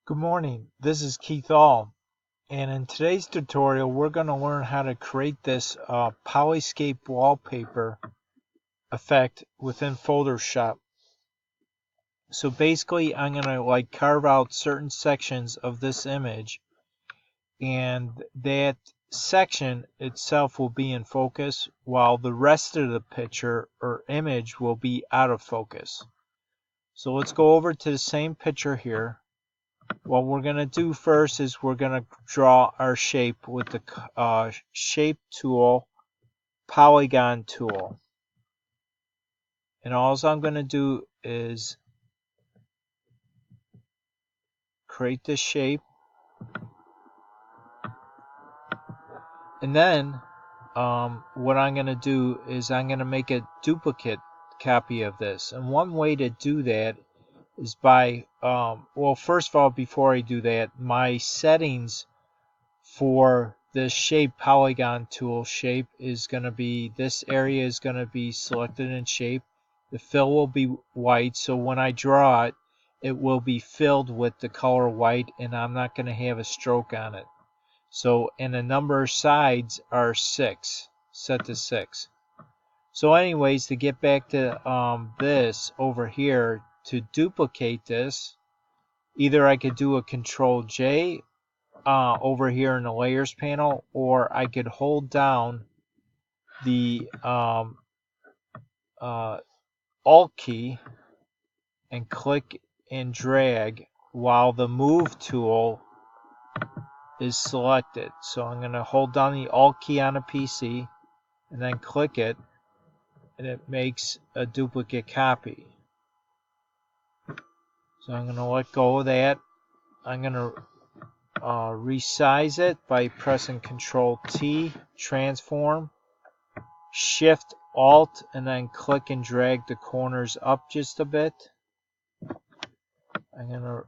Good morning, this is Keith All, and in today's tutorial we're going to learn how to create this Polyscape Wallpaper effect within Photoshop. So basically I'm going to carve out certain sections of this image, and that section itself will be in focus while the rest of the picture or image will be out of focus. So let's go over to the same picture here. What we're going to do first is we're going to draw our shape with the shape tool, polygon tool. And all I'm going to do is create this shape. And then what I'm going to do is I'm going to make a duplicate copy of this. And one way to do that is by, well, first of all, before I do that, my settings for this shape polygon tool shape is going to be, this area is going to be selected in shape. The fill will be white, so when I draw it, it will be filled with the color white, and I'm not going to have a stroke on it. So, and the number of sides are 6, set to 6. So anyways, to get back to this over here, to duplicate this, either I could do a Control J over here in the layers panel, or I could hold down the Alt key and click and drag while the move tool is selected. So I'm going to hold down the Alt key on a PC and then click it, and it makes a duplicate copy. So I'm going to let go of that. I'm going to resize it by pressing Control T, transform, Shift Alt, and then click and drag the corners up just a bit. I'm going to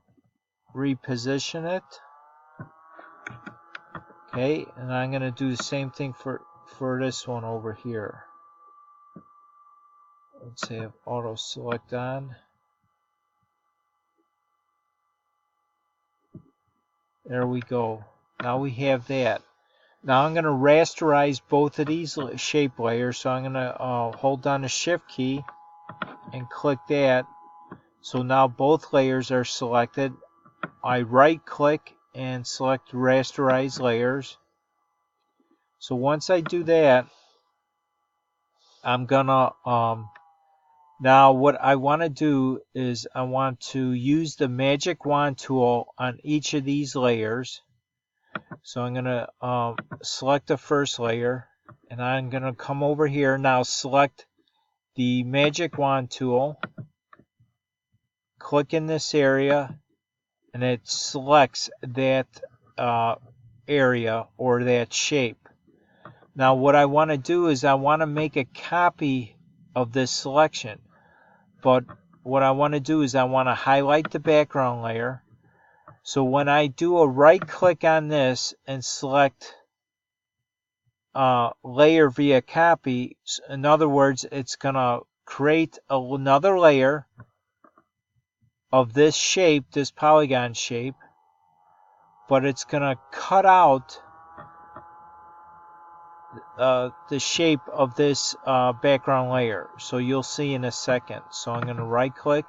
reposition it. Okay, and I'm going to do the same thing for this one over here. Let's have auto select on. There we go. Now we have that. Now I'm going to rasterize both of these shape layers. So I'm going to hold down the Shift key and click that. So now both layers are selected. I right click and select rasterize layers. So once I do that, I'm gonna now what I want to do is I want to use the magic wand tool on each of these layers. So I'm gonna select the first layer, and I'm gonna come over here now, select the magic wand tool, click in this area, and it selects that area or that shape. Now what I want to do is I want to make a copy of this selection, but what I want to do is I want to highlight the background layer. So when I do a right click on this and select layer via copy, in other words, it's going to create another layer of this shape, this polygon shape, but it's going to cut out the shape of this background layer. So you'll see in a second. So I'm going to right click,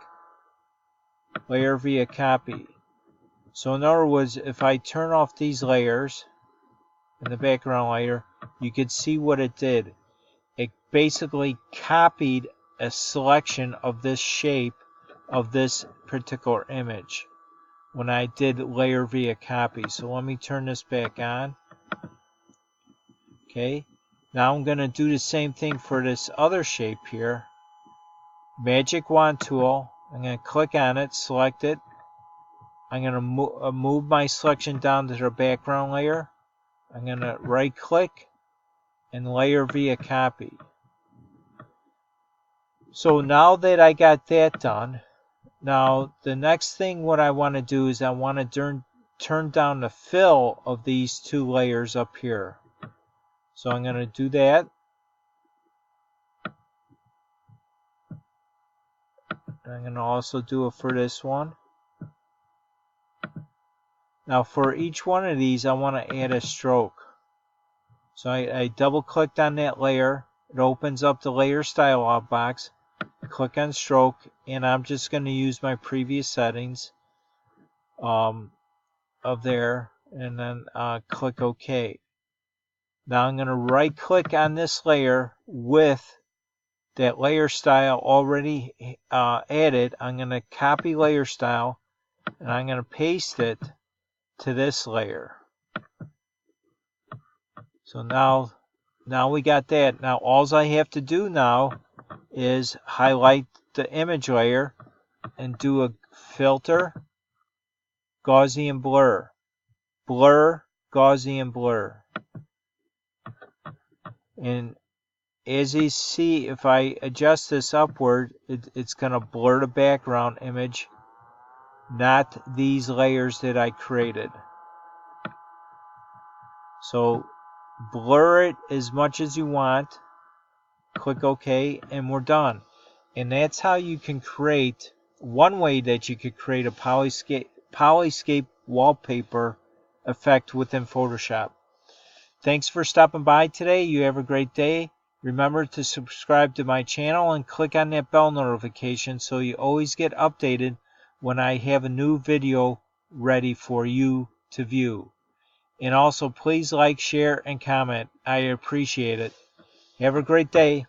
layer via copy. So in other words, if I turn off these layers in the background layer, you could see what it did. It basically copied a selection of this shape of this particular image when I did layer via copy. So let me turn this back on. Okay, now I'm going to do the same thing for this other shape here. Magic wand tool, I'm going to click on it, select it. I'm going to move my selection down to the background layer. I'm going to right click and layer via copy. So now that I got that done, now the next thing what I want to do is I want to turn down the fill of these two layers up here. So I'm going to do that. I'm going to also do it for this one. Now for each one of these I want to add a stroke. So I double clicked on that layer. It opens up the layer style box. Click on stroke, and I'm just going to use my previous settings of there, and then click OK. Now I'm going to right click on this layer with that layer style already added. I'm going to copy layer style, and I'm going to paste it to this layer. So now we got that. Now all I have to do now is highlight the image layer and do a filter, Gaussian blur, blur, Gaussian blur. And as you see, if I adjust this upward, it's going to blur the background image, not these layers that I created. So blur it as much as you want, click OK, and we're done. And that's how you can create, one way that you could create a Polyscape wallpaper effect within Photoshop. Thanks for stopping by today. You have a great day. Remember to subscribe to my channel and click on that bell notification so you always get updated when I have a new video ready for you to view. And also please like, share, and comment. I appreciate it. Have a great day.